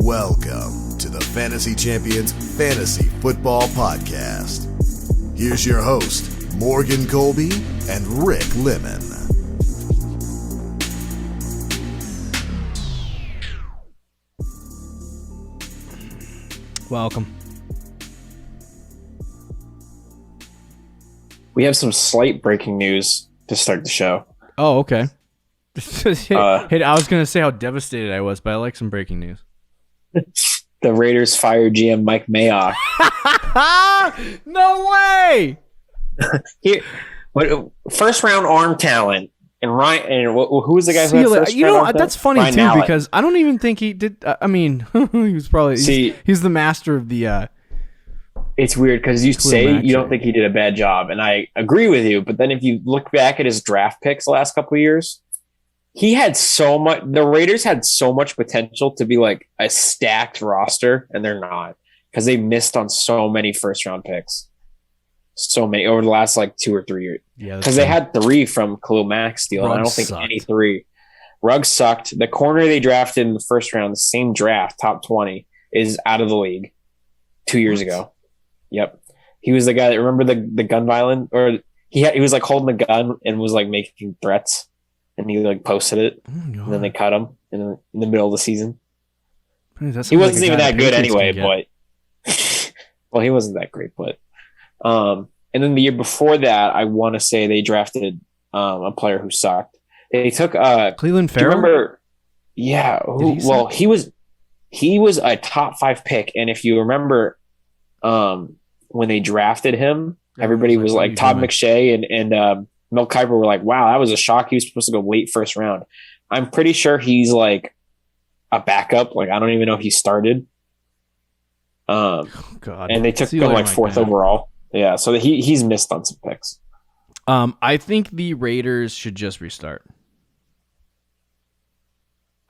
Welcome to the Fantasy Champions Fantasy Football Podcast. Here's your host, Morgan Colby and Rick Lemon. Welcome. We have some slight breaking news to start the show. Oh, okay. Hey, I was going to say how devastated I was, but I like some breaking news. The Raiders fired GM Mike Mayock. No way! First round arm talent. And Ryan, and who was the guy who had first you know, round that's funny Ryan too, Mallett. because I don't even think he did. I mean, he was probably he's the master of the. It's weird because you say you don't think he did a bad job, and I agree with you. But then if you look back at his draft picks the last couple of years, he had so much. The Raiders had so much potential to be like a stacked roster, and they're not because they missed on so many first round picks. So many over the last like 2 or 3 years. Yeah, because they had 3 from Khalil Mack's deal. And I don't think any 3. Ruggs sucked. The corner they drafted in the first round, the same draft, top 20, is out of the league 2 years ago. Yep, he was the guy that remember the gun violence, or he was like holding the gun and was like making threats, and he like posted it, and then they cut him in the middle of the season. He wasn't even that good anyway, but well, he wasn't that great, but. And then the year before that, I want to say they drafted a player who sucked. They took Cleveland Farrell. Remember? Yeah. He was a top 5 pick, and if you remember, when they drafted him, everybody was like Todd McShay and Mel Kiper were like, "Wow, that was a shock. He was supposed to go late first round." I'm pretty sure he's like a backup. Like I don't even know if he started. God. And they took him like 4th overall. Yeah, so he's missed on some picks. I think the Raiders should just restart.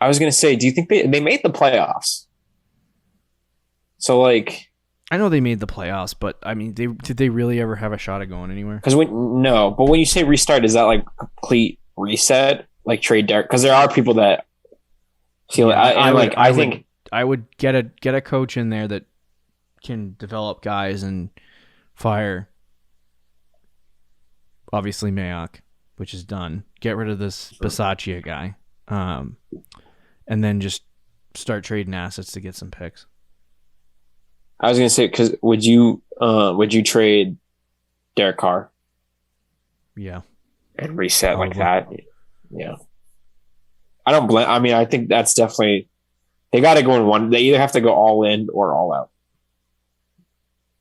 I was going to say, do you think they made the playoffs? So, like... I know they made the playoffs, but, I mean, did they really ever have a shot at going anywhere? No, but when you say restart, is that like complete reset? Like trade Derek? Because there are people that feel... I think I would get a coach in there that can develop guys and... fire, obviously Mayock, which is done. Get rid of this Bisaccia guy, and then just start trading assets to get some picks. I was gonna say, because would you trade Derek Carr? Yeah, and reset like that. Yeah, I don't blame. I mean, I think that's definitely they got to go in one. They either have to go all in or all out.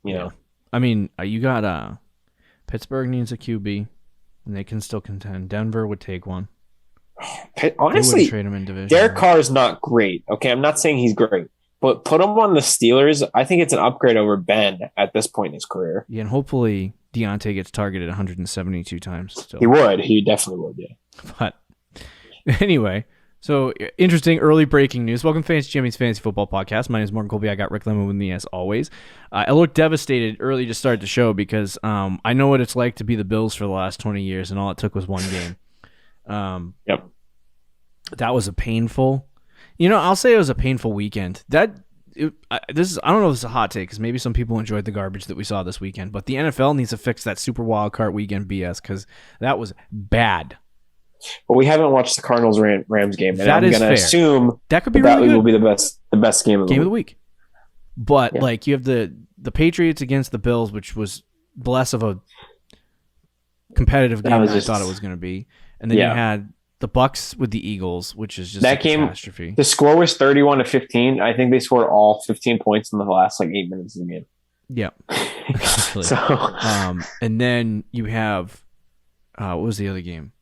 You know. I mean, you got Pittsburgh needs a QB, and they can still contend. Denver would take one. Honestly, trade him in division. Derek Carr is not great. Okay, I'm not saying he's great, but put him on the Steelers. I think it's an upgrade over Ben at this point in his career. Yeah, and hopefully Deontay gets targeted 172 times. Still. He would. He definitely would. Yeah. But anyway. So, interesting early breaking news. Welcome to Fantasy Champions Fantasy Football Podcast. My name is Morgan Colby. I got Rick Lemon with me as always. I looked devastated early to start the show because I know what it's like to be the Bills for the last 20 years, and all it took was one game. Yep. That was a painful... I'll say it was a painful weekend. I don't know if this is a hot take because maybe some people enjoyed the garbage that we saw this weekend, but the NFL needs to fix that Super Wild Card weekend BS because that was bad. But we haven't watched the Cardinals Rams game, and I'm going to assume that could be really good. Will be the best game of the week. But like you have the Patriots against the Bills, which was less of a competitive game than I thought it was going to be, and then you had the Bucs with the Eagles, which is just that game. Catastrophe. The score was 31-15. I think they scored all 15 points in the last 8 minutes of the game. Yeah. And then you have what was the other game?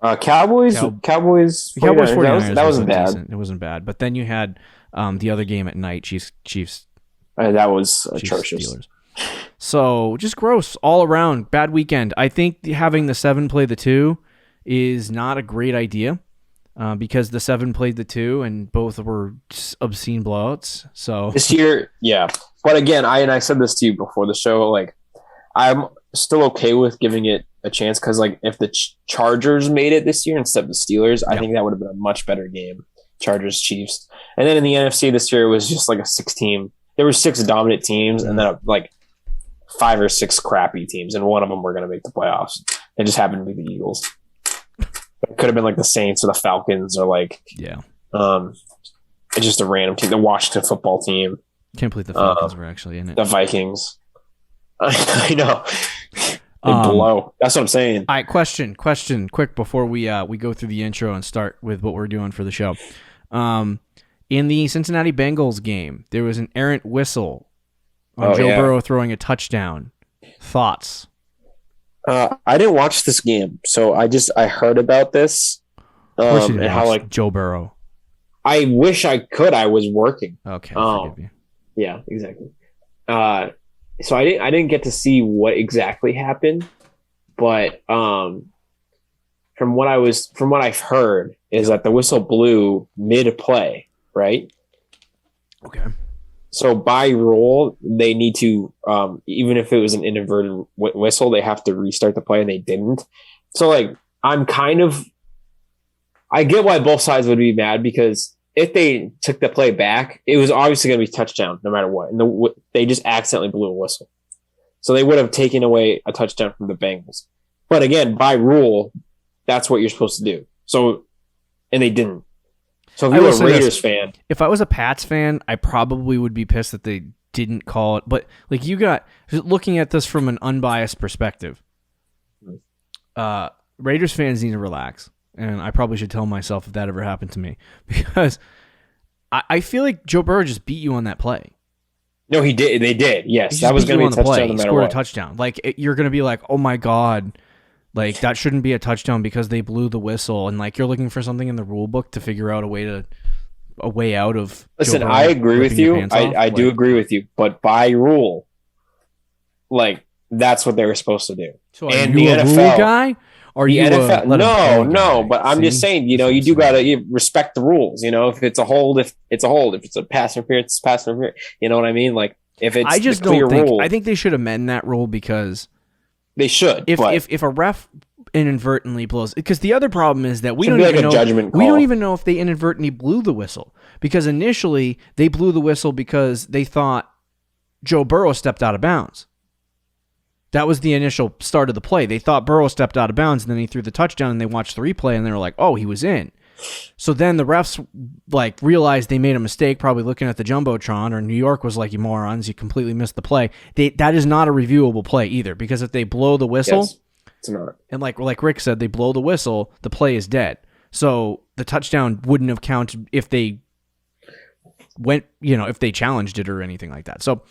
Cowboys 49ers. That wasn't bad. Decent. It wasn't bad. But then you had the other game at night, Chiefs. That was atrocious. Steelers. So just gross all around. Bad weekend. I think having the 7 play the 2 is not a great idea because the 7 played the 2 and both were obscene blowouts. So this year, yeah. But again, I said this to you before the show. Like, I'm still okay with giving it a chance because, like, if the Chargers made it this year instead of the Steelers, I think that would have been a much better game. Chargers, Chiefs. And then in the NFC this year, it was just like a 6-team. There were 6 dominant teams and then like 5 or 6 crappy teams. And one of them were going to make the playoffs. It just happened to be the Eagles. It could have been like the Saints or the Falcons or like, it's just a random team. The Washington football team. Can't believe the Falcons were actually in it. The Vikings. I know. They blow. That's what I'm saying. All right, question, quick before we go through the intro and start with what we're doing for the show. In the Cincinnati Bengals game, there was an errant whistle on Joe Burrow throwing a touchdown. Thoughts? I didn't watch this game, so I heard about this. And how like Joe Burrow. I wish I could. I was working. Okay, forgive you. Yeah, exactly. So I didn't get to see what exactly happened, but from what I've heard is that the whistle blew mid play, right? Okay. So by rule, they need to even if it was an inadvertent whistle, they have to restart the play, and they didn't. So like I get why both sides would be mad, because if they took the play back, it was obviously going to be touchdown no matter what. And they just accidentally blew a whistle. So they would have taken away a touchdown from the Bengals. But again, by rule, that's what you're supposed to do. So, and they didn't. So if you were a Raiders fan. If I was a Pats fan, I probably would be pissed that they didn't call it. But like looking at this from an unbiased perspective, Raiders fans need to relax. And I probably should tell myself if that ever happened to me, because I feel like Joe Burrow just beat you on that play. No, he did. They did. Yes, that was going to be a touchdown. No matter scored what. A touchdown. Like you're going to be like, oh my god, like that shouldn't be a touchdown because they blew the whistle, and like you're looking for something in the rule book to figure out a way out of. Listen, I agree with you. I do agree with you, but by rule, like that's what they were supposed to do. So and the NFL rule guy. Or the NFL, no, but I'm just saying, you do gotta respect the rules. If it's a hold, if it's a hold, if it's a pass interference, it's pass interference. You know what I mean? Like if it's I just don't think. Rule, I think they should amend that rule, because they should. If a ref inadvertently blows, because the other problem is that we don't even know if they inadvertently blew the whistle, because initially they blew the whistle because they thought Joe Burrow stepped out of bounds. That was the initial start of the play. They thought Burrow stepped out of bounds, and then he threw the touchdown, and they watched the replay, and they were like, oh, he was in. So then the refs like realized they made a mistake, probably looking at the Jumbotron, or New York was like, you morons, you completely missed the play. That is not a reviewable play either, because if they blow the whistle, yes, it's not. And like Rick said, they blow the whistle, the play is dead. So the touchdown wouldn't have counted if they went, if they challenged it or anything like that. So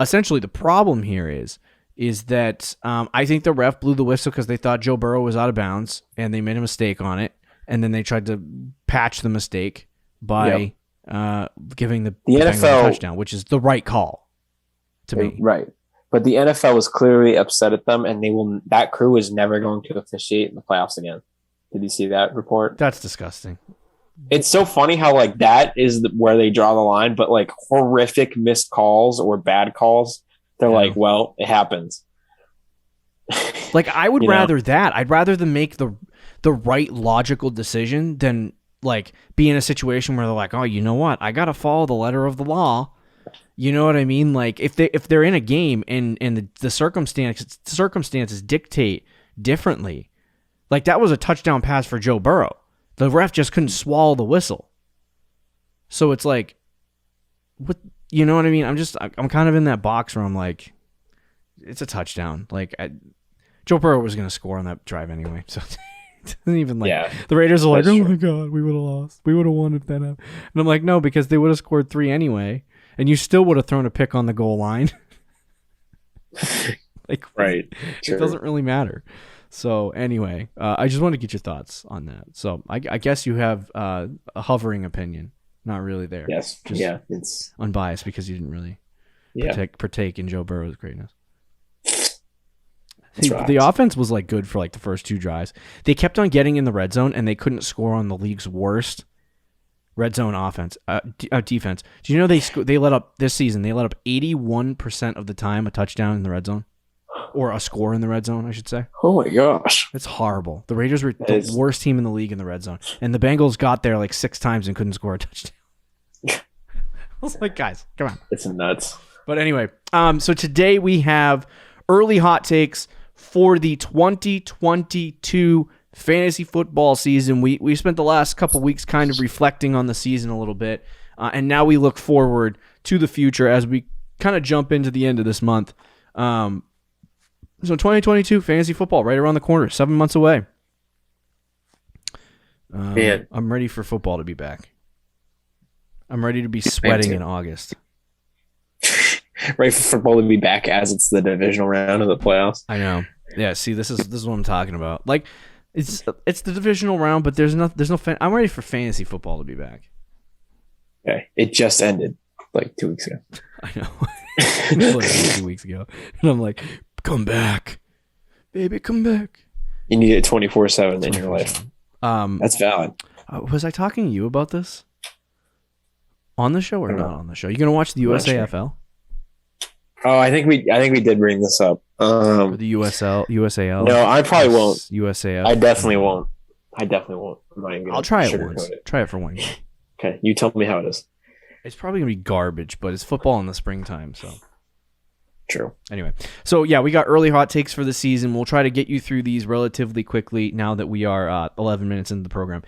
essentially the problem here is that I think the ref blew the whistle because they thought Joe Burrow was out of bounds, and they made a mistake on it, and then they tried to patch the mistake by giving the NFL a touchdown, which is the right call to me. Right. But the NFL was clearly upset at them, and that crew is never going to officiate in the playoffs again. Did you see that report? That's disgusting. It's so funny how like that is where they draw the line, but like horrific missed calls or bad calls, they're like, well, it happens. Like I would rather that. I'd rather them make the right logical decision than like be in a situation where they're like, oh, you know what? I got to follow the letter of the law. You know what I mean? Like if they're in a game and the circumstances dictate differently. Like that was a touchdown pass for Joe Burrow. The ref just couldn't swallow the whistle. So it's like, what? You know what I mean? I'm kind of in that box where I'm like, it's a touchdown. Like Joe Burrow was going to score on that drive anyway. So it doesn't even the Raiders are like, oh my God, we would have lost. We would have won if that happened. And I'm like, no, because they would have scored 3 anyway. And you still would have thrown a pick on the goal line. Like, right. It doesn't really matter. So anyway, I just want to get your thoughts on that. So I guess you have a hovering opinion. Not really there. Yes. Just it's unbiased because you didn't really partake in Joe Burrow's greatness. The offense was like good for like the first 2 drives. They kept on getting in the red zone, and they couldn't score on the league's worst red zone defense. Do you know they let up this season? They let up 81% of the time a touchdown in the red zone. or a score in the red zone, I should say. Oh my gosh. It's horrible. The Raiders were the worst team in the league in the red zone. And the Bengals got there like 6 times and couldn't score a touchdown. I was like, guys, come on. It's nuts. But anyway, so today we have early hot takes for the 2022 fantasy football season. We spent the last couple weeks kind of reflecting on the season a little bit. And now we look forward to the future as we kind of jump into the end of this month. So 2022 fantasy football right around the corner, 7 months away. Man. I'm ready for football to be back. I'm ready to be sweating in August. Ready for football to be back as it's the divisional round of the playoffs. I know. Yeah. See, this is what I'm talking about. Like, it's the divisional round, but there's no. I'm ready for fantasy football to be back. Okay, it just ended like 2 weeks ago. I know. Literally 2 weeks ago, and I'm like, come back, baby, come back. You need it 24/7 in your life. That's valid. Was I talking to you about this on the show or not on the show? You gonna watch the USAFL? Sure. Oh, I think we did bring this up. Or the USAL. No, I probably won't. USAF. I definitely won't. I'll try it once. Try it for one game. Okay, you tell me how it is. It's probably gonna be garbage, but it's football in the springtime, so. True. Anyway, so yeah, we got early hot takes for the season. We'll try to get you through these relatively quickly now that we are 11 minutes into the program.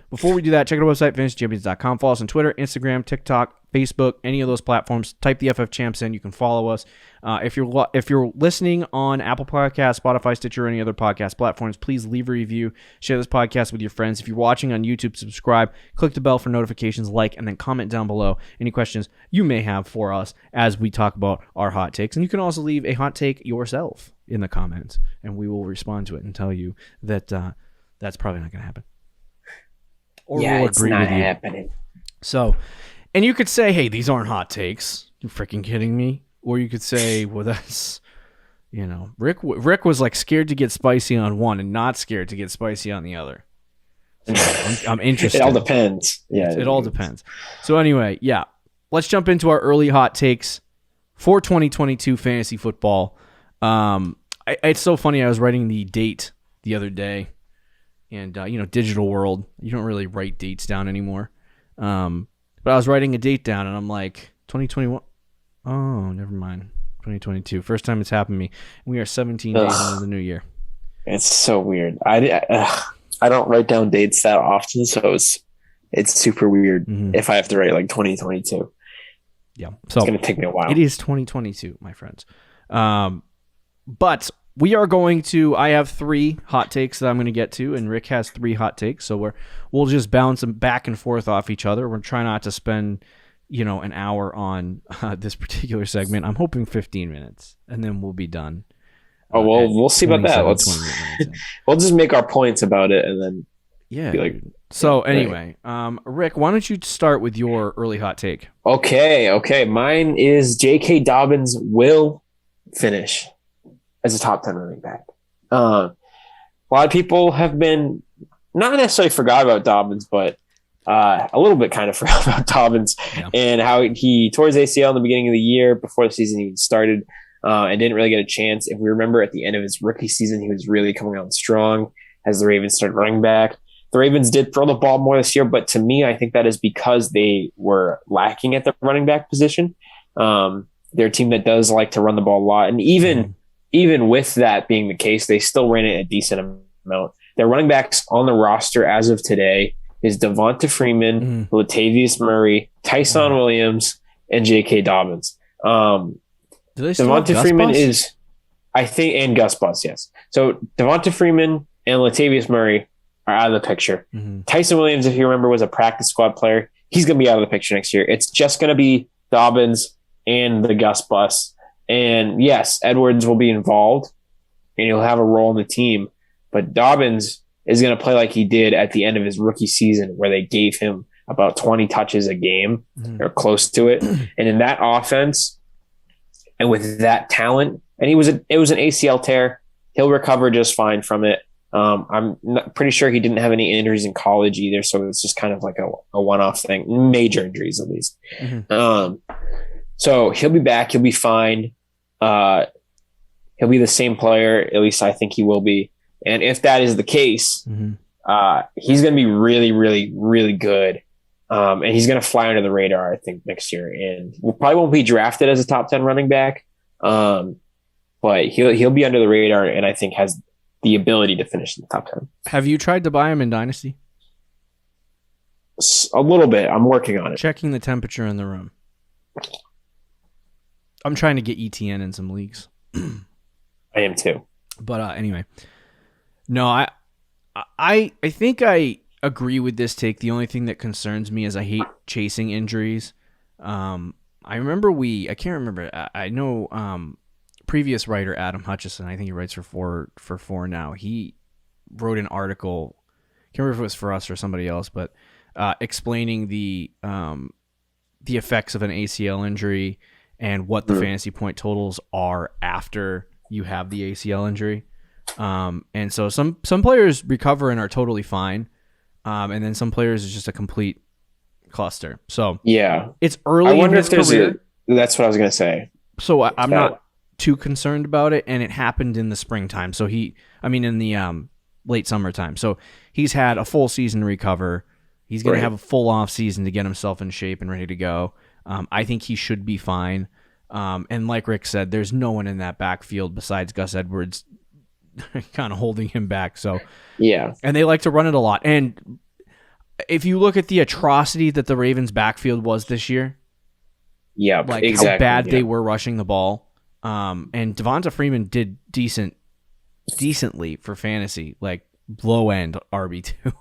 Before we do that, check out our website, fantasychampions.com. Follow us on Twitter, Instagram, TikTok, Facebook, any of those platforms. Type the FF Champs in. You can follow us. If you're listening on Apple Podcasts, Spotify, Stitcher, or any other podcast platforms, please leave a review. Share this podcast with your friends. If you're watching on YouTube, subscribe. Click the bell for notifications, like, and then comment down below any questions you may have for us as we talk about our hot takes. And you can also leave a hot take yourself in the comments, and we will respond to it and tell you that that's probably not going to happen. Or yeah, we'll it's agree not with you. happening. So, and you could say, hey, these aren't hot takes. You freaking kidding me? Or you could say, well, that's, Rick was like scared to get spicy on one and not scared to get spicy on the other. So I'm interested. It all depends. Yeah, it all depends. So anyway, yeah, let's jump into our early hot takes for 2022 fantasy football. It's so funny. I was writing the date the other day. And, digital world, you don't really write dates down anymore. But I was writing a date down, and I'm like, 2021. Oh, never mind. 2022. First time it's happened to me. We are 17 days into the new year. It's so weird. I don't write down dates that often, so it's super weird if I have to write like 2022. Yeah. So it's going to take me a while. It is 2022, my friends. But we are going to. I have 3 hot takes that I'm going to get to, and Rick has 3 hot takes. So we'll just bounce them back and forth off each other. We're trying not to spend, an hour on this particular segment. I'm hoping 15 minutes, and then we'll be done. Oh well, we'll see about that. We'll just make our points about it, and then be like. So anyway, Rick, why don't you start with your early hot take? Okay. Mine is J.K. Dobbins will finish as a top 10 running back. A lot of people have been not necessarily forgot about Dobbins, but a little bit kind of forgot about Dobbins and how he tore his ACL in the beginning of the year before the season even started and didn't really get a chance. If we remember at the end of his rookie season, he was really coming on strong as the Ravens started running back. The Ravens did throw the ball more this year, but to me, I think that is because they were lacking at the running back position. They're a team that does like to run the ball a lot. And even with that being the case, they still ran it a decent amount. Their running backs on the roster as of today is Devonta Freeman, Latavius Murray, Tyson Williams, and J.K. Dobbins. Devonta Freeman is, I think, and Gus Bus, yes. So Devonta Freeman and Latavius Murray are out of the picture. Tyson Williams, if you remember, was a practice squad player. He's going to be out of the picture next year. It's just going to be Dobbins and the Gus Bus. And yes, Edwards will be involved and he'll have a role in the team, but Dobbins is going to play like he did at the end of his rookie season where they gave him about 20 touches a game or close to it. And in that offense and with that talent, and it was an ACL tear, he'll recover just fine from it. I'm pretty sure he didn't have any injuries in college either. So it's just kind of like a one-off thing, major injuries at least. So he'll be back. He'll be fine. he'll be the same player. At least I think he will be. And if that is the case, he's going to be really, really, really good. And he's going to fly under the radar, I think, next year. And probably won't be drafted as a top 10 running back. But he'll be under the radar, and I think has the ability to finish in the top 10. Have you tried to buy him in Dynasty? A little bit. I'm working on it. Checking the temperature in the room. I'm trying to get ETN in some leagues. I am too. But anyway, no, I think I agree with this take. The only thing that concerns me is I hate chasing injuries. I can't remember. I know previous writer Adam Hutchison, I think he writes for Four now. He wrote an article, I can't remember if it was for us or somebody else, but explaining the effects of an ACL injury and what the fantasy point totals are after you have the ACL injury. And so some players recover and are totally fine. And then some players is just a complete cluster. So yeah, it's early in his career. That's what I was going to say. So I'm not too concerned about it. And it happened in the springtime. So in the late summertime. So he's had a full season to recover. He's going to have a full off season to get himself in shape and ready to go. I think he should be fine. And like Rick said, there's no one in that backfield besides Gus Edwards kind of holding him back. So yeah, and they like to run it a lot. And if you look at the atrocity that the Ravens backfield was this year, yeah, like exactly, how bad they were rushing the ball. And Devonta Freeman did decently for fantasy, like low end RB2.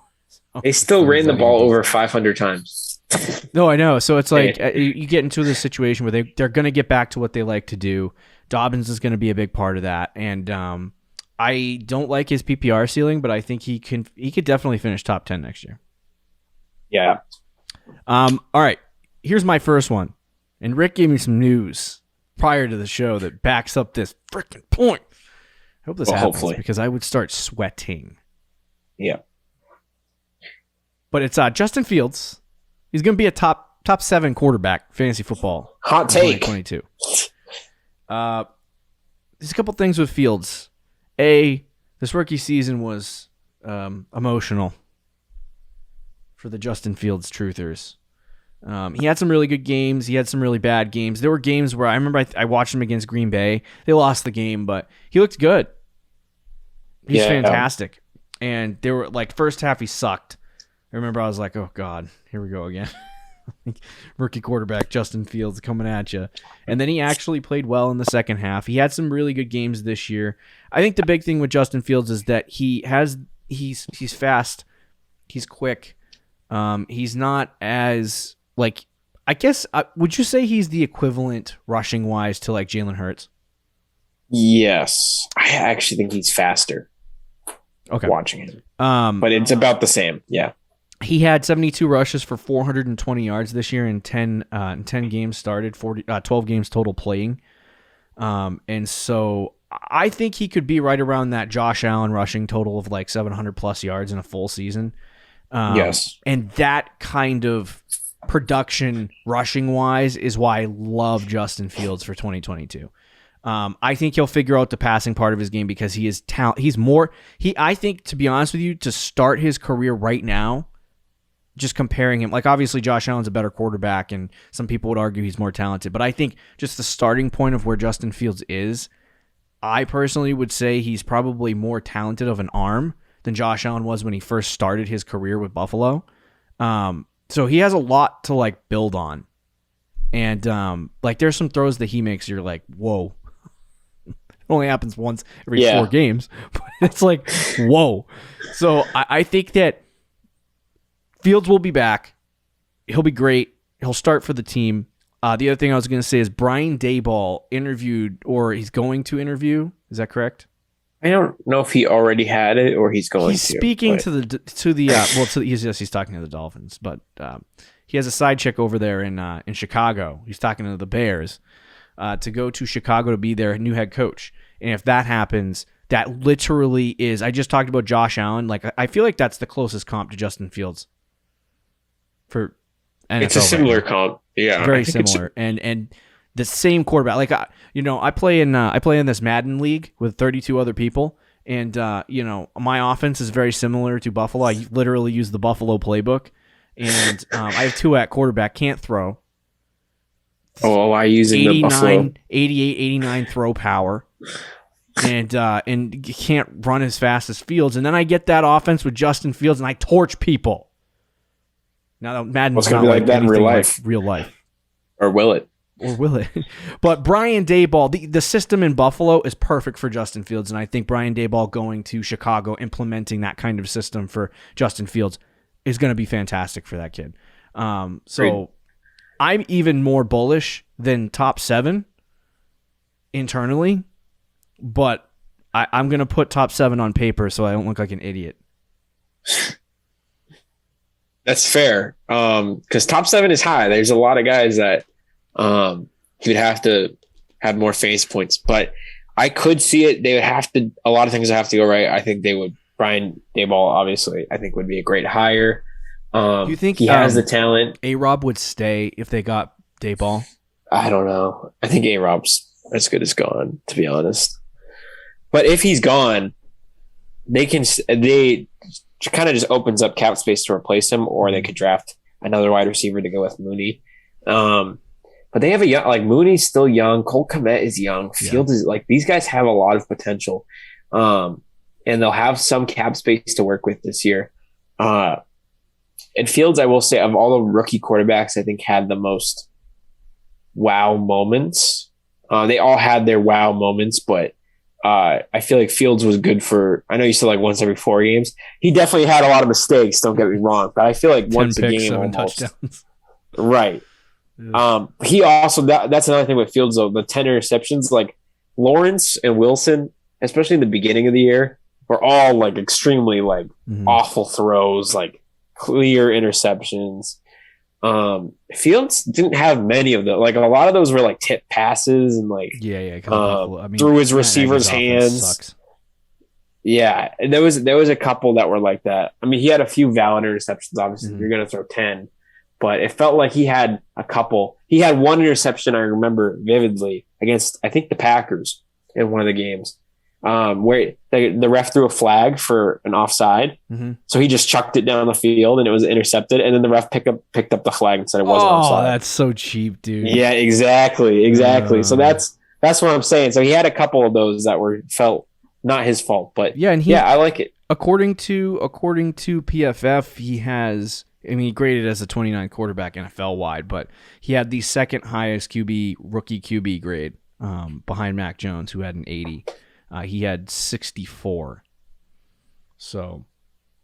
They still ran the ball over 500 times. No, I know. So it's like you get into this situation where they're going to get back to what they like to do. Dobbins is going to be a big part of that. And I don't like his PPR ceiling, but I think he could definitely finish top 10 next year. Yeah. All right. Here's my first one. And Rick gave me some news prior to the show that backs up this freaking point. I hope this happens because I would start sweating. Yeah. But it's Justin Fields. He's going to be a top 7 quarterback fantasy football. Hot take. 2022. There's a couple things with Fields. This rookie season was emotional for the Justin Fields truthers. He had some really good games. He had some really bad games. There were games where I remember I watched him against Green Bay. They lost the game, but he looked good. He's fantastic. And they were like first half he sucked. I remember I was like, oh God, here we go again. Rookie quarterback Justin Fields coming at you. And then he actually played well in the second half. He had some really good games this year. I think the big thing with Justin Fields is that he's fast. He's quick. He's not as like, I guess, would you say he's the equivalent rushing wise to like Jalen Hurts? Yes. I actually think he's faster. Okay. Watching him. But it's about the same. Yeah. He had 72 rushes for 420 yards this year in 10 games started, 12 games total playing. And so I think he could be right around that Josh Allen rushing total of like 700 plus yards in a full season. Yes. And that kind of production rushing wise is why I love Justin Fields for 2022. I think he'll figure out the passing part of his game because he is I think, to be honest with you, to start his career right now, just comparing him, like obviously Josh Allen's a better quarterback and some people would argue he's more talented, but I think just the starting point of where Justin Fields is, I personally would say he's probably more talented of an arm than Josh Allen was when he first started his career with Buffalo. So he has a lot to like build on. And like there's some throws that he makes, you're like, whoa. It only happens once every 4 games, but it's like, whoa. So I think that Fields will be back. He'll be great. He'll start for the team. The other thing I was going to say is Brian Daboll interviewed, or he's going to interview. Is that correct? I don't know if he already had it or he's going to. He's speaking to he's talking to the Dolphins, but he has a side chick over there in Chicago. He's talking to the Bears to go to Chicago to be their new head coach. And if that happens, that literally is. I just talked about Josh Allen. Like I feel like that's the closest comp to Justin Fields. For NFL it's a similar comp. Yeah, very similar. And the same quarterback. Like I play in this Madden league with 32 other people, and my offense is very similar to Buffalo. I literally use the Buffalo playbook, and I have two at quarterback, can't throw. Oh, I using the Buffalo 88, 89 throw power. And can't run as fast as Fields. And then I get that offense with Justin Fields, and I torch people. Now, Madden's not like that in real life. Real life. Or will it? But Brian Daboll, the system in Buffalo is perfect for Justin Fields, and I think Brian Daboll going to Chicago, implementing that kind of system for Justin Fields is going to be fantastic for that kid. So I'm even more bullish than top 7 internally. But I'm going to put top 7 on paper so I don't look like an idiot. That's fair. Because top 7 is high. There's a lot of guys that he would have to have more face points. But I could see it. They would have to, a lot of things would have to go right. I think they would. Brian Daboll, obviously, I think would be a great hire. Do you think he has the talent? A-Rob would stay if they got Daboll? I don't know. I think A-Rob's as good as gone, to be honest. But if he's gone, they kind of just opens up cap space to replace him, or they could draft another wide receiver to go with Mooney. But they have a young, like Mooney's still young. Cole Kmet is young. Fields is like, these guys have a lot of potential. And they'll have some cap space to work with this year. And Fields, I will say, of all the rookie quarterbacks, I think had the most wow moments. They all had their wow moments, but I feel like Fields was good for, I know you said like once every 4 games. He definitely had a lot of mistakes, don't get me wrong, but I feel like once a game almost. Touchdowns. Right. Yeah. He also, that's another thing with Fields though, the 10 interceptions, like Lawrence and Wilson, especially in the beginning of the year, were all like extremely like awful throws, like clear interceptions. Fields didn't have many of them. Like a lot of those were like tip passes and like through his receiver's hands. Yeah, and there was a couple that were like that. I mean, he had a few valid interceptions. Obviously, you're going to throw 10, but it felt like he had a couple. He had one interception I remember vividly against, I think, the Packers in one of the games, where the ref threw a flag for an offside. So he just chucked it down the field and it was intercepted. And then the ref picked up the flag and said it wasn't offside. Oh, that's so cheap, dude. Yeah, exactly. So that's what I'm saying. So he had a couple of those that felt not his fault, but I like it. According to PFF, he has, he graded as a 29 quarterback NFL wide, but he had the second highest rookie QB grade behind Mac Jones, who had an 80. He had 64. So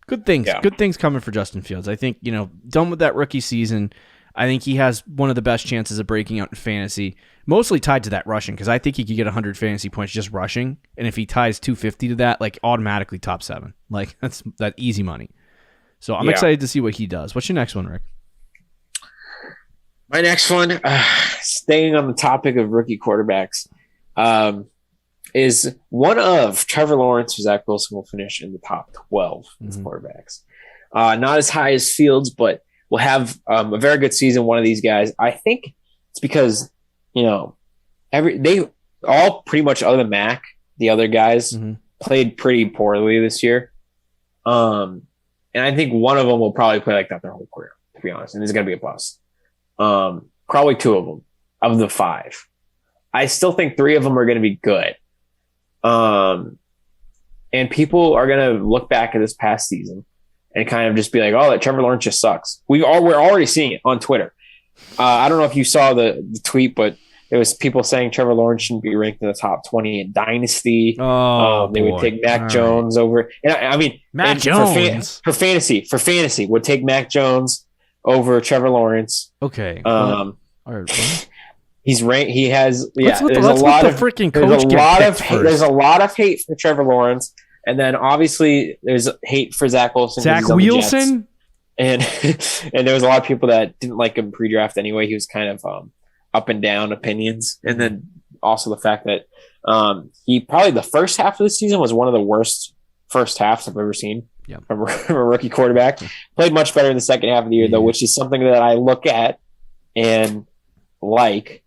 good things. Yeah. Good things coming for Justin Fields. I think, done with that rookie season, I think he has one of the best chances of breaking out in fantasy, mostly tied to that rushing, because I think he could get 100 fantasy points just rushing. And if he ties 250 to that, like automatically top 7. Like that's that easy money. So I'm excited to see what he does. What's your next one, Rick? My next one, staying on the topic of rookie quarterbacks, is one of Trevor Lawrence or Zach Wilson will finish in the top 12 as quarterbacks. Not as high as Fields, but will have a very good season. One of these guys, I think it's because, they all pretty much, other than Mac, the other guys played pretty poorly this year. And I think one of them will probably play like that their whole career, to be honest. And it's going to be a bust. Probably 2 of them of the 5. I still think 3 of them are going to be good. And people are going to look back at this past season and kind of just be like, oh, that Trevor Lawrence just sucks. We're already seeing it on Twitter. I don't know if you saw the tweet, but there was people saying Trevor Lawrence shouldn't be ranked in the top 20 in Dynasty. They would take Mac Jones over. And I mean, Mac Jones for fantasy would take Mac Jones over Trevor Lawrence. Okay. All right. He's ranked. He has. There's a lot of hate for Trevor Lawrence, and then obviously there's hate for Zach Wilson. Zach Wilson, and there was a lot of people that didn't like him pre-draft anyway. He was kind of up and down opinions, and then also the fact that he probably the first half of the season was one of the worst first halves I've ever seen from a rookie quarterback. Played much better in the second half of the year though, which is something that I look at and like.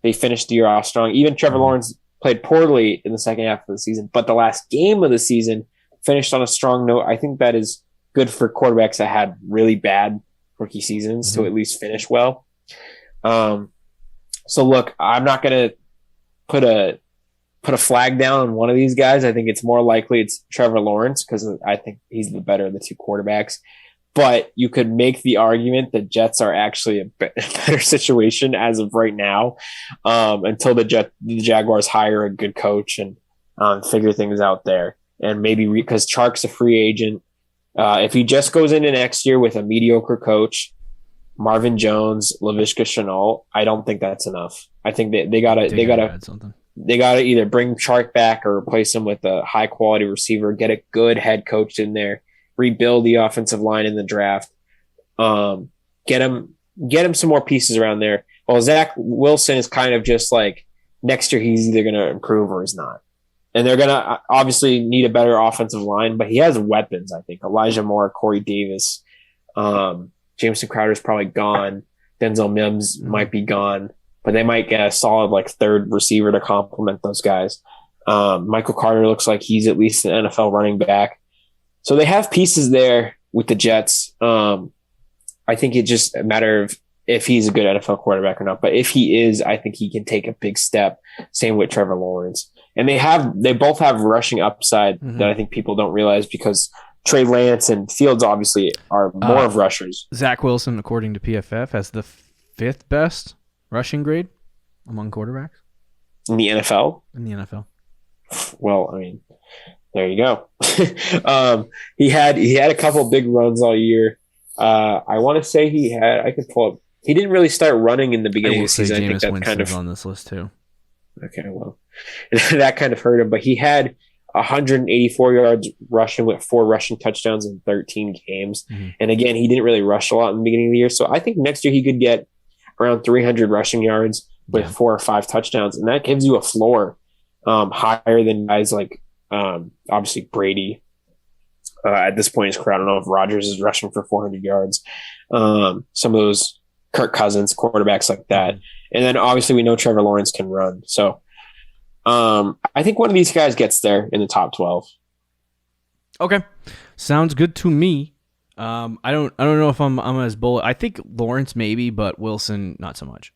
they finished the year off strong. Even Trevor Lawrence played poorly in the second half of the season, but the last game of the season finished on a strong note. I think that is good for quarterbacks that had really bad rookie seasons to at least finish well. So look, I'm not going to put a flag down on one of these guys. I think it's more likely it's Trevor Lawrence because I think he's the better of the two quarterbacks. But you could make the argument that Jets are actually a better situation as of right now, until the Jaguars hire a good coach and figure things out there. And maybe because Chark's a free agent, if he just goes into next year with a mediocre coach, Marvin Jones, Laviska Shenault, I don't think that's enough. I think they gotta either bring Chark back or replace him with a high quality receiver, get a good head coach in there, rebuild the offensive line in the draft, get him some more pieces around there. Well, Zach Wilson is kind of just like next year he's either going to improve or he's not. And they're going to obviously need a better offensive line, but he has weapons, I think. Elijah Moore, Corey Davis, Jameson Crowder's probably gone. Denzel Mims might be gone, but they might get a solid like third receiver to complement those guys. Michael Carter looks like he's at least an NFL running back. So they have pieces there with the Jets. I think it's just a matter of if he's a good NFL quarterback or not. But if he is, I think he can take a big step. Same with Trevor Lawrence. And they both have rushing upside that I think people don't realize because Trey Lance and Fields obviously are more of rushers. Zach Wilson, according to PFF, has the 5th best rushing grade among quarterbacks. In the NFL? In the NFL. Well, I mean, there you go. He had a couple big runs all year. I want to say I could pull up. He didn't really start running in the beginning of the season. I think that kind of on this list too. Okay, well, that kind of hurt him, but he had 184 yards rushing with 4 rushing touchdowns in 13 games. And again, he didn't really rush a lot in the beginning of the year. So I think next year he could get around 300 rushing yards with 4 or 5 touchdowns. And that gives you a floor higher than guys like obviously Brady. At this point in his career, I don't know if Rodgers is rushing for 400 yards. Some of those Kirk Cousins quarterbacks like that. And then obviously we know Trevor Lawrence can run. So I think one of these guys gets there in the top 12. Okay. Sounds good to me. I don't know if I'm as bullish. I think Lawrence maybe, but Wilson not so much.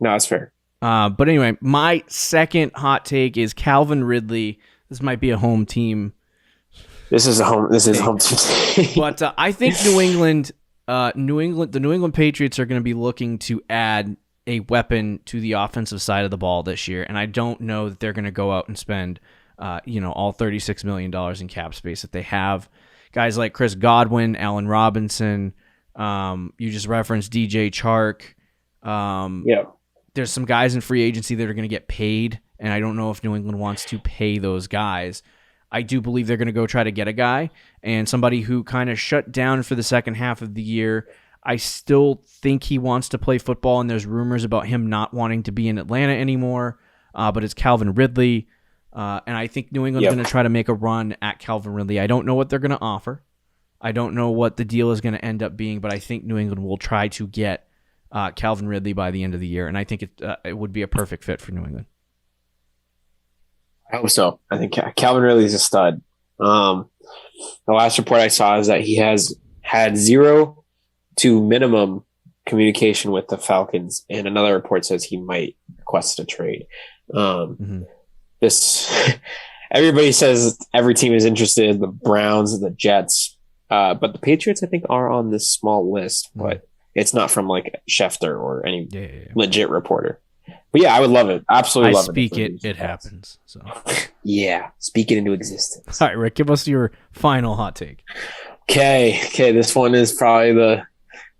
No, that's fair. But anyway, my second hot take is Calvin Ridley. This might be a home team. This is home team. But I think the New England Patriots are going to be looking to add a weapon to the offensive side of the ball this year, and I don't know that they're going to go out and spend, all $36 million in cap space that they have. Guys like Chris Godwin, Allen Robinson, you just referenced DJ Chark. There's some guys in free agency that are going to get paid, and I don't know if New England wants to pay those guys. I do believe they're going to go try to get a guy and somebody who kind of shut down for the second half of the year. I still think he wants to play football, and there's rumors about him not wanting to be in Atlanta anymore, but it's Calvin Ridley, and I think New England's going to try to make a run at Calvin Ridley. I don't know what they're going to offer. I don't know what the deal is going to end up being, but I think New England will try to get Calvin Ridley by the end of the year, and I think it would be a perfect fit for New England. I hope so. I think Calvin Ridley is a stud. The last report I saw is that he has had 0 to minimum communication with the Falcons, and another report says he might request a trade. This everybody says every team is interested, the Browns and the Jets, but the Patriots I think are on this small list, but it's not from like Schefter or any legit reporter. But yeah, I would love it. Absolutely love it. I speak it. It happens. So yeah, speak it into existence. All right, Rick, give us your final hot take. Okay. This one is probably the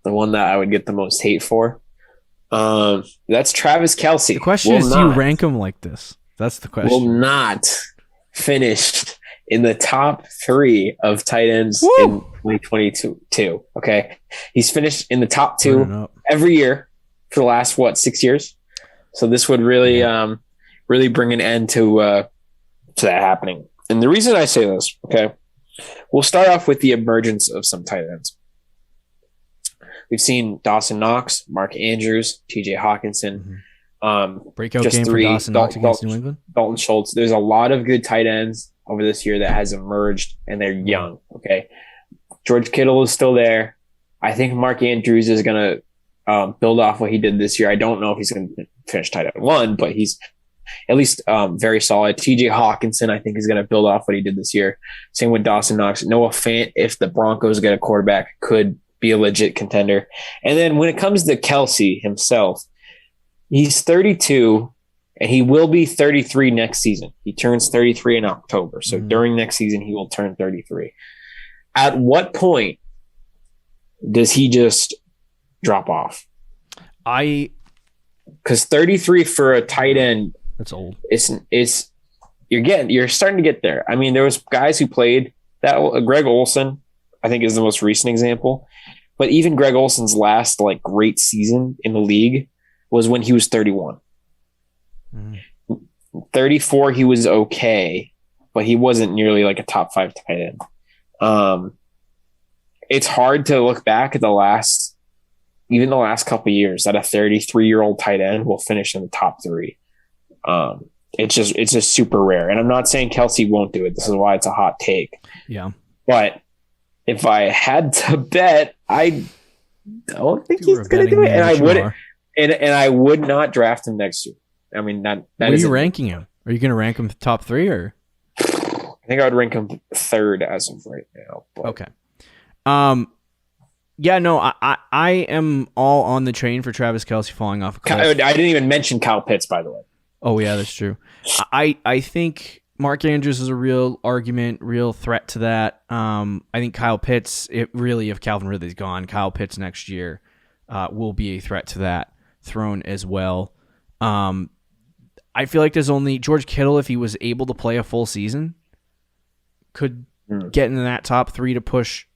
one that I would get the most hate for. That's Travis Kelce. The question is, do you rank him like this? That's the question. Will not finish in the top 3 of tight ends in 2022. Okay, he's finished in the top 2 every year for the last 6 years. So this would really, really bring an end to that happening. And the reason I say this, okay, we'll start off with the emergence of some tight ends. We've seen Dawson Knox, Mark Andrews, TJ Hawkinson. Breakout just game three. for Dawson Knox against New England. Dalton Schultz. There's a lot of good tight ends over this year that has emerged, and they're young. Okay, George Kittle is still there. I think Mark Andrews is going to build off what he did this year. I don't know if he's going to finish tight end 1, but he's at least very solid. TJ Hawkinson, I think, is going to build off what he did this year. Same with Dawson Knox. Noah Fant, if the Broncos get a quarterback, could be a legit contender. And then when it comes to Kelce himself, he's 32, and he will be 33 next season. He turns 33 in October. So during next season, he will turn 33. At what point does he just drop off? Because 33 for a tight end, that's old. You're starting to get there. I mean, there was guys who played that. Greg Olsen, I think, is the most recent example. But even Greg Olsen's last great season in the league was when he was 31. 34, he was okay, but he wasn't nearly a top 5 tight end. It's hard to look back at the last couple of years that a 33-year-old tight end will finish in the top 3. It's just super rare. And I'm not saying Kelce won't do it. This is why it's a hot take. Yeah. But if I had to bet, I don't think he's going to do it. And I would not draft him next year. I mean, that Where are you ranking him? Are you going to rank him top 3 or? I think I would rank him 3rd as of right now. But. Okay. Yeah, no, I am all on the train for Travis Kelce falling off a cliff. I didn't even mention Kyle Pitts, by the way. Oh, yeah, that's true. I think Mark Andrews is a real argument, real threat to that. I think Kyle Pitts, if Calvin Ridley's gone, Kyle Pitts next year will be a threat to that throne as well. I feel like there's only George Kittle, if he was able to play a full season, could get into that top 3 to push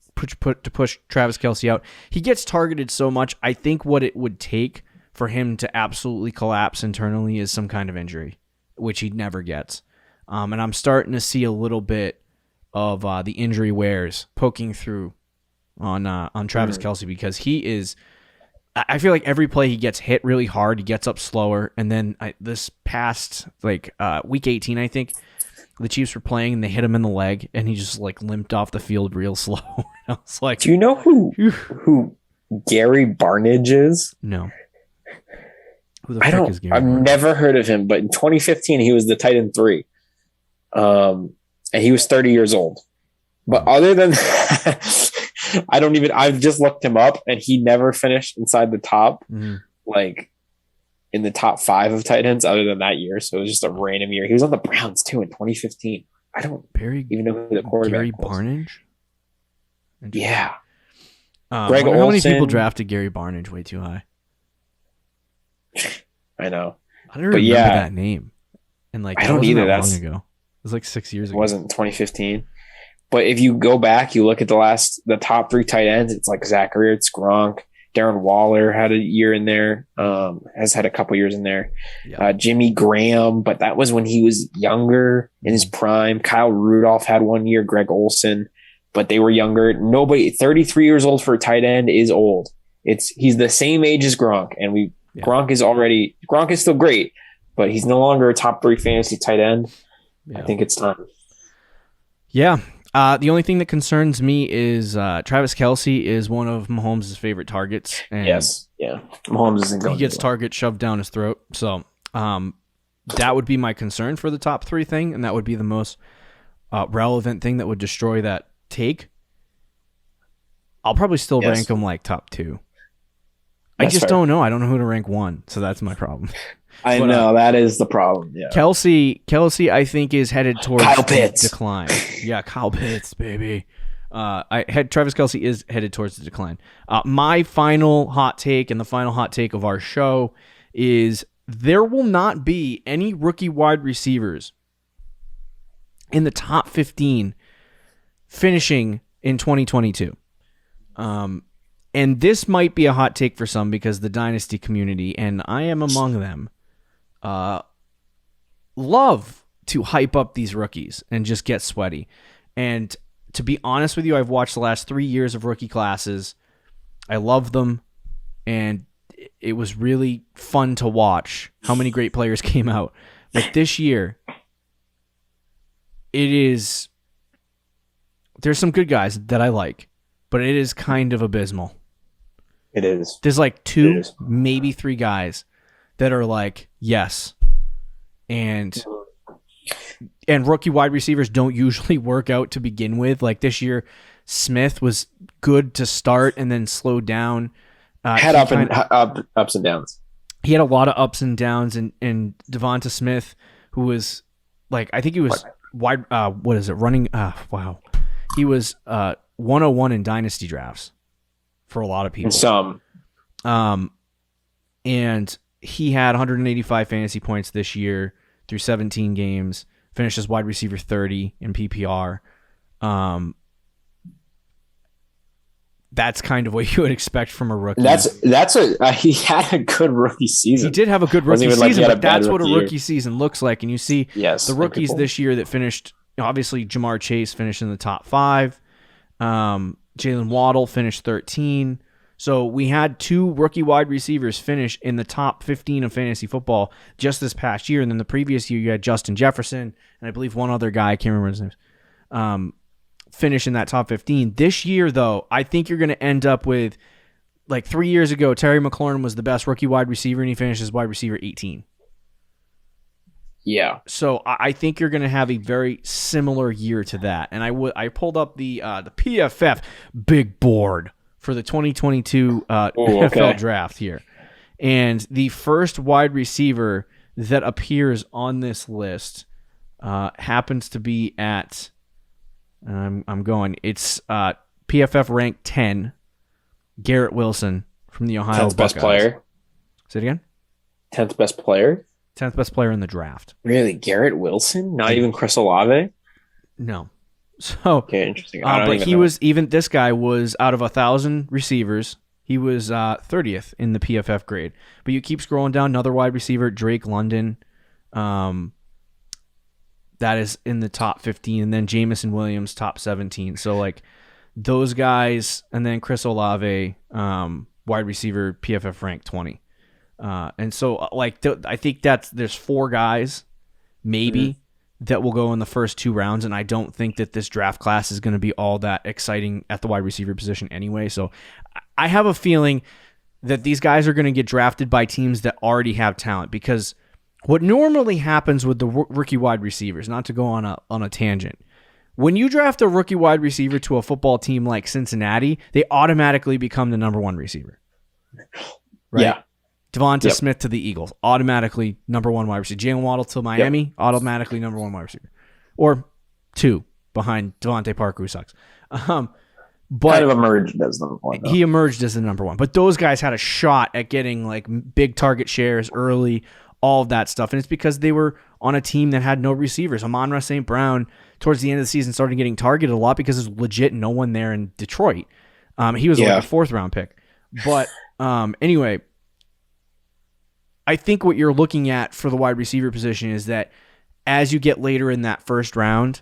Travis Kelce out. He gets targeted so much. I think what it would take for him to absolutely collapse internally is some kind of injury, which he never gets. And I'm starting to see a little bit of the injury wares poking through on Travis Kelce, because he is. I feel like every play he gets hit really hard, he gets up slower, and then this past week 18, I think the Chiefs were playing and they hit him in the leg, and he just limped off the field real slow. I was like, do you know who Gary Barnidge is? No. Who the fuck is Gary I've Barnidge? Never heard of him, but in 2015 he was the tight end 3, and he was 30 years old. But other than that, I've just looked him up, and he never finished inside the top, in the top 5 of tight ends other than that year. So it was just a random year. He was on the Browns too in 2015. I don't even know who the quarterback Gary was. Barnidge? Yeah. Greg Olsen. How many people drafted Gary Barnidge way too high? I know. I don't remember that name. And I don't either. That long ago. It was 6 years ago. It wasn't 2015. But if you go back, you look at the top 3 tight ends, it's Zach Ertz, Gronk, Darren Waller had a year in there, has had a couple years in there. Yeah. Jimmy Graham, but that was when he was younger in his prime. Kyle Rudolph had 1 year, Greg Olsen, but they were younger. 33 years old for a tight end is old. He's the same age as Gronk, and Gronk is still great, but he's no longer a top 3 fantasy tight end. Yeah. I think it's time. Yeah. The only thing that concerns me is Travis Kelce is one of Mahomes' favorite targets. And yes, yeah. Mahomes isn't going. He gets targets shoved down his throat. So that would be my concern for the top 3 thing, and that would be the most relevant thing that would destroy that take. I'll probably still rank him top 2. I just don't know. I don't know who to rank 1, so that's my problem. I know that is the problem. Yeah, Kelce, I think is headed towards Kyle Pitts decline. Yeah, Kyle Pitts, baby. Travis Kelce is headed towards the decline. My final hot take, and the final hot take of our show, is there will not be any rookie wide receivers in the top 15 finishing in 2022. And this might be a hot take for some because the dynasty community, and I am among them, love to hype up these rookies and just get sweaty. And to be honest with you, I've watched the last 3 years of rookie classes. I love them. And it was really fun to watch how many great players came out. But this year, there's some good guys that I like, but it is kind of abysmal. It is. There's like 2, maybe 3 guys that are like, yes. And rookie wide receivers don't usually work out to begin with. Like this year, Smith was good to start and then slowed down. Had ups and downs. He had a lot of ups and downs, and Devonta Smith, who was like, I think he was wide. What is it? Running. Wow. He was 101 in dynasty drafts for a lot of people. And some. And he had 185 fantasy points this year through 17 games. Finished as wide receiver 30 in PPR. That's kind of what you would expect from a rookie. He had a good rookie season. He did have a good rookie season, but that's what a rookie season looks like. And you see the rookies this year that finished, obviously Jamar Chase finished in the top 5. Jalen Waddle finished 13. So we had 2 rookie wide receivers finish in the top 15 of fantasy football just this past year. And then the previous year you had Justin Jefferson and I believe one other guy, I can't remember his name, finish in that top 15. This year, though, I think you're going to end up with, like 3 years ago, Terry McLaurin was the best rookie wide receiver, and he finished as wide receiver 18. Yeah. So I think you're going to have a very similar year to that. And I pulled up the PFF big board for the 2022 NFL draft here. And the first wide receiver that appears on this list happens to be at... it's PFF ranked 10, Garrett Wilson from the Ohio Buckeyes. 10th best player. Say it again? 10th best player? 10th best player in the draft. Really? Garrett Wilson? Not even Chris Olave? No. So, okay, interesting. This guy was out of 1,000 receivers. He was 30th in the PFF grade. But you keep scrolling down, another wide receiver, Drake London. That is in the top 15, and then Jamison Williams, top 17. So, like, those guys, and then Chris Olave, wide receiver, PFF ranked 20. And so, like, I think there's 4 guys, maybe, that will go in the first 2 rounds, and I don't think that this draft class is going to be all that exciting at the wide receiver position anyway. So, I have a feeling that these guys are going to get drafted by teams that already have talent, because what normally happens with the rookie wide receivers, not to go on a tangent, when you draft a rookie wide receiver to a football team like Cincinnati, they automatically become the number 1 receiver. Right? Yeah. Devonta Smith to the Eagles, automatically number 1 wide receiver. Jalen Waddle to Miami, automatically number 1 wide receiver. Or 2 behind Devontae Parker, who sucks. But kind of emerged as number 1. Though. He emerged as the number 1. But those guys had a shot at getting like big target shares early, all of that stuff. And it's because they were on a team that had no receivers. Amon-Ra St. Brown, towards the end of the season, started getting targeted a lot because there's legit no one there in Detroit. He was like a 4th round pick. But anyway, I think what you're looking at for the wide receiver position is that as you get later in that first round,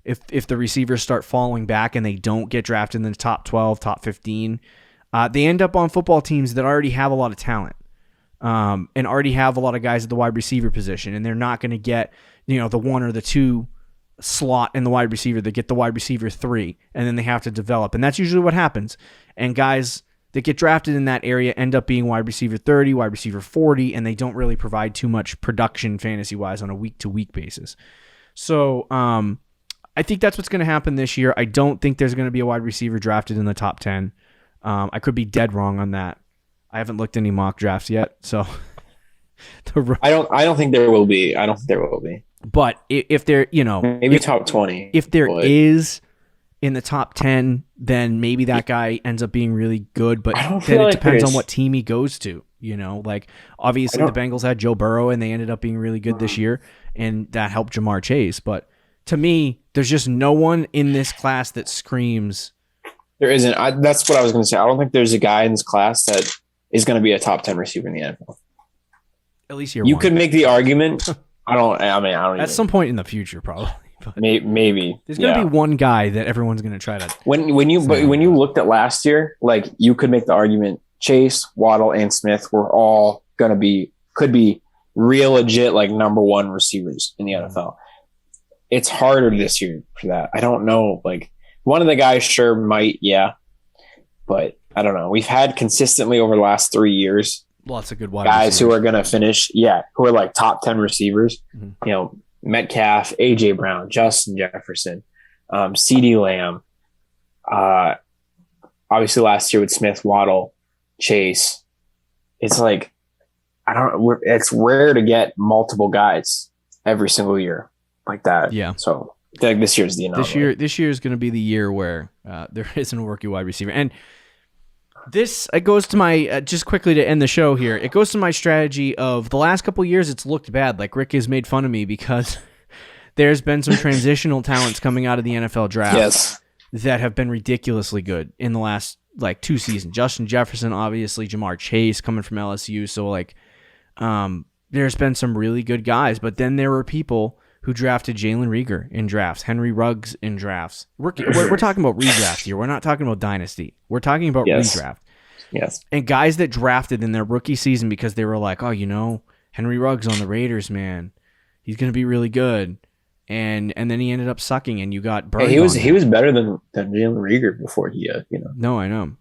if the receivers start falling back and they don't get drafted in the top 12, top 15, they end up on football teams that already have a lot of talent. And already have a lot of guys at the wide receiver position, and they're not going to get, the 1 or the 2 slot in the wide receiver. They get the wide receiver 3, and then they have to develop, and that's usually what happens. And guys that get drafted in that area end up being wide receiver 30, wide receiver 40, and they don't really provide too much production fantasy-wise on a week-to-week basis. So I think that's what's going to happen this year. I don't think there's going to be a wide receiver drafted in the top 10. I could be dead wrong on that. I haven't looked any mock drafts yet, so I don't think there will be. But if there, maybe top 20. If there is in the top 10, then maybe that guy ends up being really good. But then it depends on what team he goes to. Like obviously the Bengals had Joe Burrow and they ended up being really good this year, and that helped Jamar Chase. But to me, there's just no one in this class that screams. There isn't. That's what I was going to say. I don't think there's a guy in this class that is going to be a top 10 receiver in the NFL. At least you could make the argument. I don't. At some point in the future, probably. But maybe there's going to be one guy that everyone's going to try to. When you looked at last year, like you could make the argument Chase, Waddle, and Smith were all could be real legit like number one receivers in the NFL. It's harder this year for that. I don't know. Like one of the guys sure might, yeah. But I don't know. We've had consistently over the last 3 years lots of good wide guys receivers who are going to finish, who are like top 10 receivers. Mm-hmm. You know, Metcalf, AJ Brown, Justin Jefferson, CeeDee Lamb. Obviously last year with Smith, Waddle, Chase. It's like it's rare to get multiple guys every single year like that. Yeah. So I feel like this year's the anomaly. This year is going to be the year where there isn't a rookie wide receiver. And it goes to my, just quickly to end the show here, it goes to my strategy of the last couple of years it's looked bad. Like Rick has made fun of me because there's been some transitional talents coming out of the NFL draft that have been ridiculously good in the last like 2 seasons. Justin Jefferson, obviously, Jamar Chase coming from LSU. So like there's been some really good guys, but then there were people who drafted Jalen Reagor in drafts, Henry Ruggs in drafts. We're talking about redraft here. We're not talking about dynasty. We're talking about redraft. Yes. And guys that drafted in their rookie season because they were like, oh, Henry Ruggs on the Raiders, man, he's going to be really good. And then he ended up sucking, and you got burned. He was better than Jalen Reagor before he. No, I know,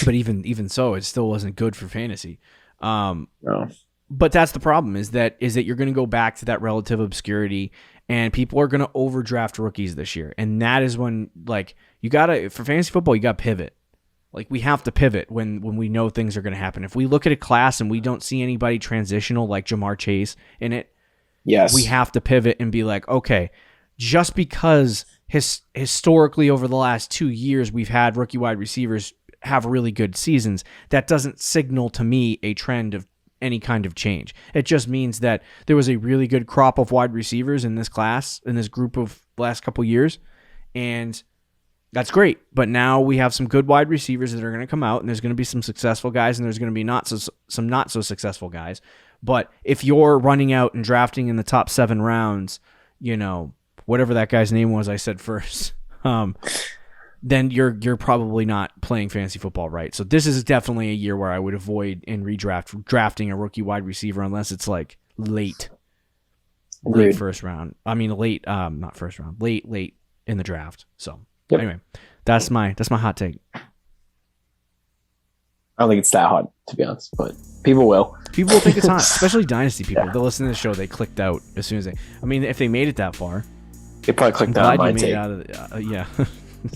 but even so, it still wasn't good for fantasy. No. But that's the problem is that you're going to go back to that relative obscurity, and people are going to overdraft rookies this year. And that is when, like, for fantasy football, you got to pivot. Like, we have to pivot when we know things are going to happen. If we look at a class and we don't see anybody transitional like Jamar Chase in it, we have to pivot and be like, okay, just because historically over the last 2 years we've had rookie wide receivers have really good seasons, that doesn't signal to me a trend of any kind of change. It just means that there was a really good crop of wide receivers in this class, in this group of last couple years, and that's great. But now we have some good wide receivers that are going to come out, and there's going to be some successful guys, and there's going to be some not so successful guys. But if you're running out and drafting in the top 7 rounds, whatever that guy's name was I said first, then you're probably not playing fantasy football right. So this is definitely a year where I would avoid in drafting a rookie wide receiver unless it's like late first round. I mean not first round, late in the draft. So anyway, that's my hot take. I don't think it's that hot, to be honest, but people will. People will think it's hot, especially dynasty people. They'll listen to the show. They clicked out as soon as if they made it that far, they probably clicked out on my take. They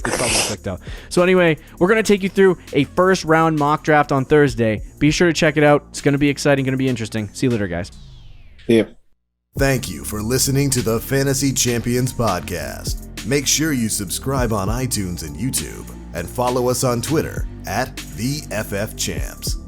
probably clicked out. So anyway, we're going to take you through a first round mock draft on Thursday. Be sure to check it out. It's going to be exciting, going to be interesting. See you later, guys. See ya. Thank you for listening to the Fantasy Champions Podcast. Make sure you subscribe on iTunes and YouTube and follow us on Twitter @TheFFChamps.